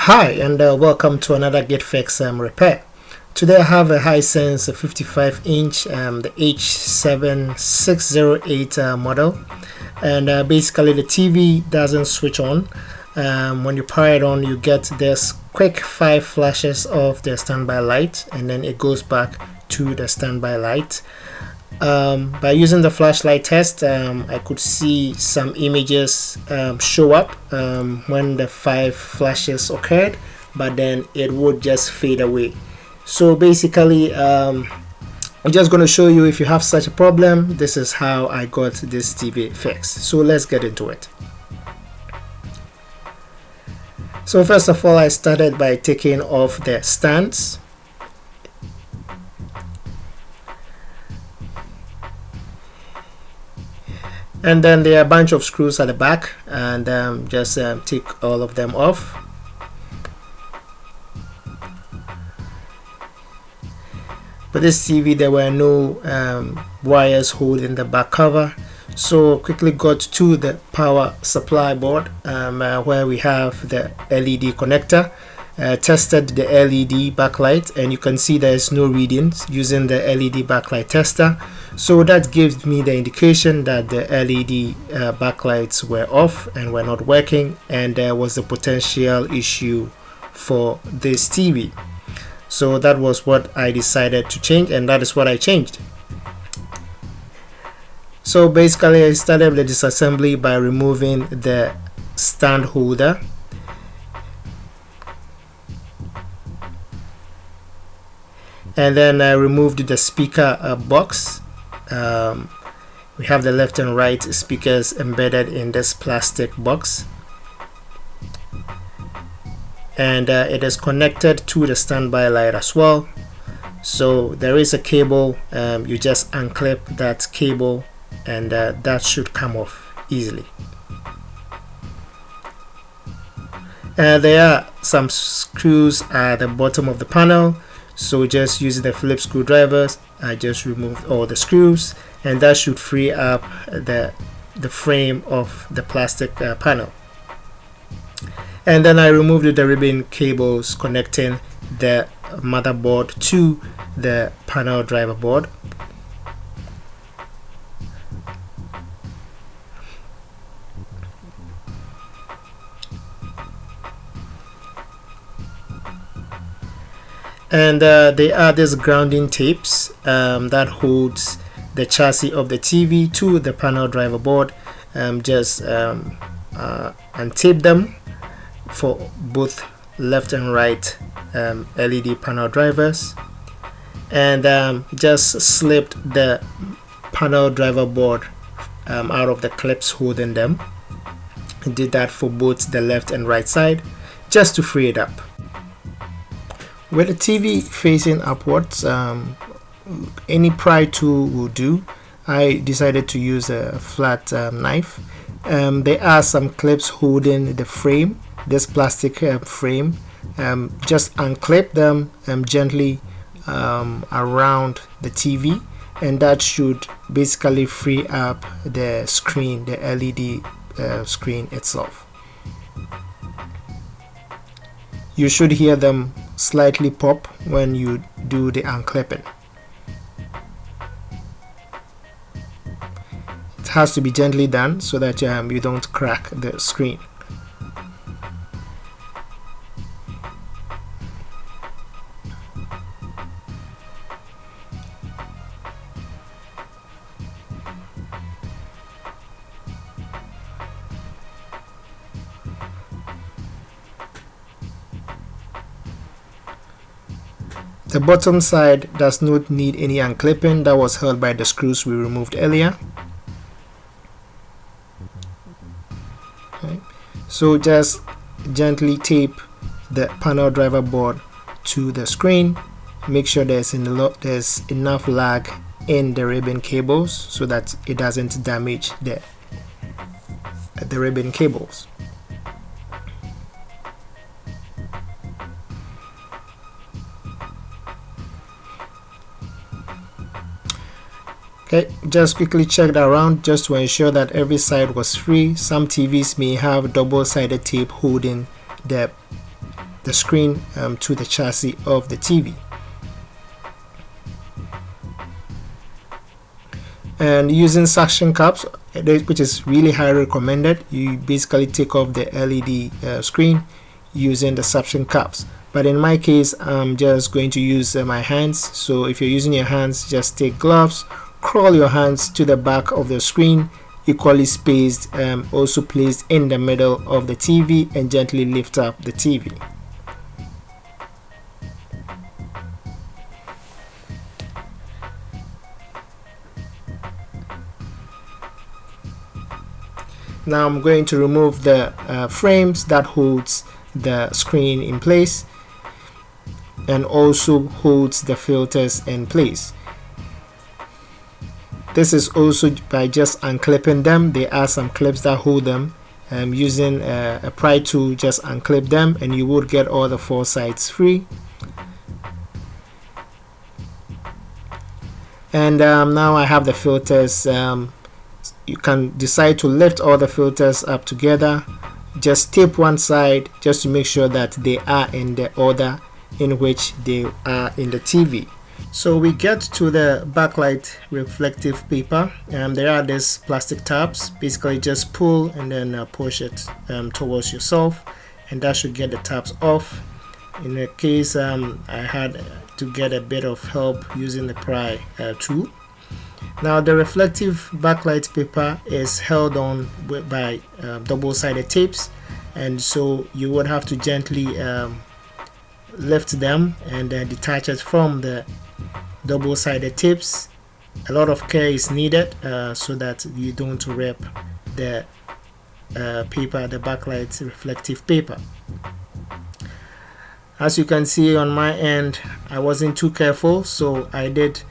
Hi, and welcome to another Get Fix repair. Today I have a Hisense 55-inch, the H7608 model, and basically the TV doesn't switch on. When you power it on, you get this quick 5 flashes of the standby light, and then it goes back to the standby light. By using the flashlight test, I could see some images show up when the 5 flashes occurred, but then it would just fade away. So basically, I'm just going to show you, if you have such a problem, this is how I got this TV fixed. So let's get into it. So first of all, I started by taking off the stands. And then there are a bunch of screws at the back, and just take all of them off. For this TV, there were no wires holding the back cover, so quickly got to the power supply board where we have the LED connector. Tested the LED backlight, and you can see there is no readings using the LED backlight tester, so that gives me the indication that the LED backlights were off and were not working, and there was a potential issue for this TV. So that was what I decided to change, and that is what I changed. So basically, I started the disassembly by removing the stand holder. And then I removed the speaker box. We have the left and right speakers embedded in this plastic box, and it is connected to the standby light as well. So there is a cable, you just unclip that cable, and that should come off easily. There are some screws at the bottom of the panel, so just using the Phillips screwdrivers, I just removed all the screws, and that should free up the frame of the plastic panel. And then I removed the ribbon cables connecting the motherboard to the panel driver board. And there are these grounding tapes that holds the chassis of the TV to the panel driver board. Just untape them for both left and right LED panel drivers, and just slipped the panel driver board out of the clips holding them. I did that for both the left and right side, just to free it up. With the TV facing upwards, any pry tool will do. I decided to use a flat knife. There are some clips holding the frame, this plastic frame. Just unclip them gently around the TV, and that should basically free up the screen, the LED screen itself. You should hear them slightly pop when you do the unclipping. It has to be gently done so that you don't crack the screen. The bottom side does not need any unclipping. That was held by the screws we removed earlier. Okay. So just gently tape the panel driver board to the screen. Make sure there's enough lag in the ribbon cables so that it doesn't damage the ribbon cables. Okay, just quickly checked around just to ensure that every side was free. Some TVs may have double-sided tape holding the the screen to the chassis of the TV. And using suction cups, which is really highly recommended, you basically take off the LED screen using the suction cups. But in my case, I'm just going to use my hands. So if you're using your hands, just take gloves, crawl your hands to the back of the screen, equally spaced, also placed in the middle of the TV, and gently lift up the TV. Now I'm going to remove the frames that holds the screen in place and also holds the filters in place. This is also by just unclipping them. There are some clips that hold them. Using a pry tool, just unclip them and you would get all the 4 sides free. And now I have the filters. You can decide to lift all the filters up together. Just tape one side just to make sure that they are in the order in which they are in the TV. So we get to the backlight reflective paper. There are these plastic tabs. Basically just pull and then push it towards yourself, and that should get the tabs off. In the case I had to get a bit of help using the pry tool. Now the reflective backlight paper is held on by double-sided tapes, and so you would have to gently lift them and detach it from the double-sided tapes. A lot of care is needed so that you don't rip the paper, the backlight reflective paper. As you can see on my end, I wasn't too careful, so I did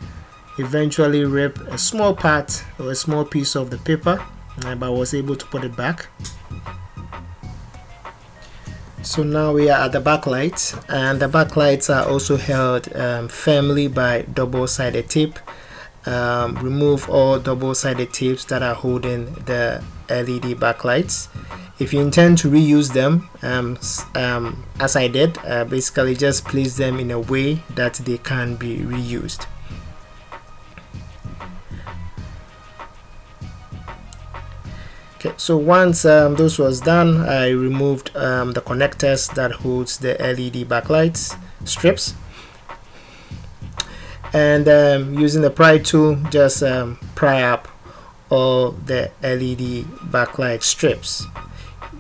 eventually rip a small part or a small piece of the paper, but I was able to put it back. So now we are at the backlights, and the backlights are also held firmly by double-sided tape. Remove all double-sided tapes that are holding the LED backlights. If you intend to reuse them, as I did, basically just place them in a way that they can be reused. Okay, so once this was done, I removed the connectors that holds the LED backlights strips, and using the pry tool, just pry up all the LED backlight strips.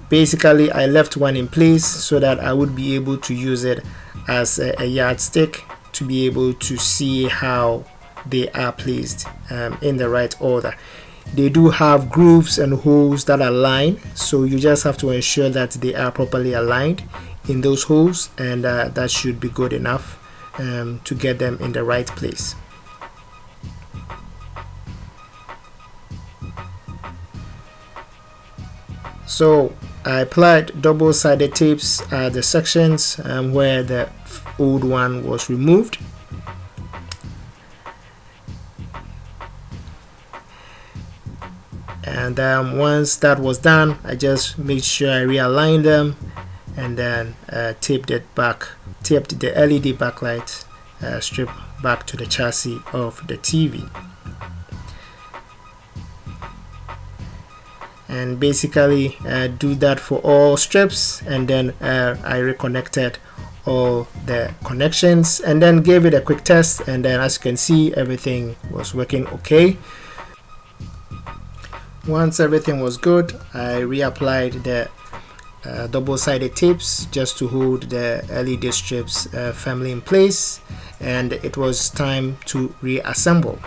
Basically, I left one in place so that I would be able to use it as a yardstick to be able to see how they are placed in the right order. They do have grooves and holes that are aligned, so you just have to ensure that they are properly aligned in those holes, and that should be good enough to get them in the right place. So I applied double-sided tapes at the sections where the old one was removed. And once that was done, I just made sure I realigned them and then taped the LED backlight strip back to the chassis of the TV. And basically do that for all strips, and then I reconnected all the connections and then gave it a quick test, and then as you can see, everything was working okay. Once everything was good, I reapplied the double-sided tapes just to hold the LED strips firmly in place, and it was time to reassemble.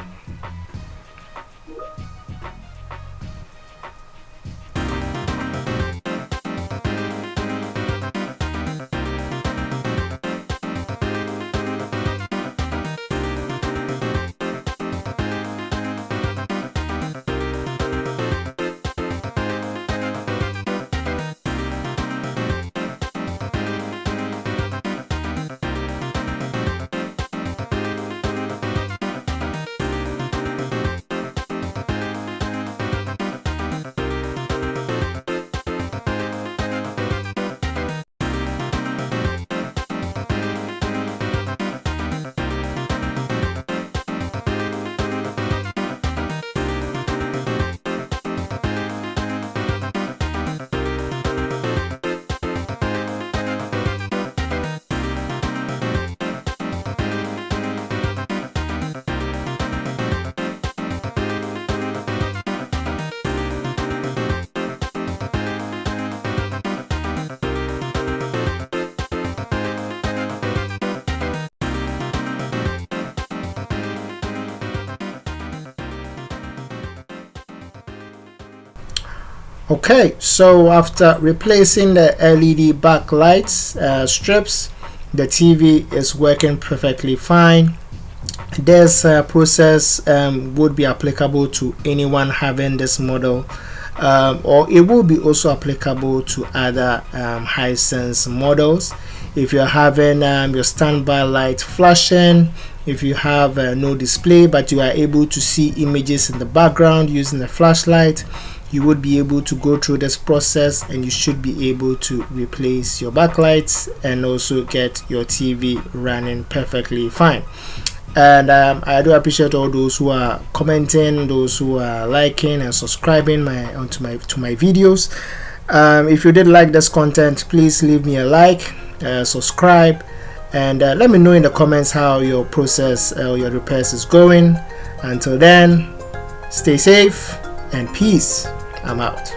Okay, so after replacing the LED backlights strips, the TV is working perfectly fine. This process would be applicable to anyone having this model, or it will be also applicable to other Hisense models. If you're having your standby light flashing, if you have no display but you are able to see images in the background using a flashlight, you would be able to go through this process and you should be able to replace your backlights and also get your TV running perfectly fine. And I do appreciate all those who are commenting, those who are liking and subscribing to my videos. If you did like this content, please leave me a like, subscribe, and let me know in the comments how your process or your repairs is going. Until then, stay safe and peace. I'm out.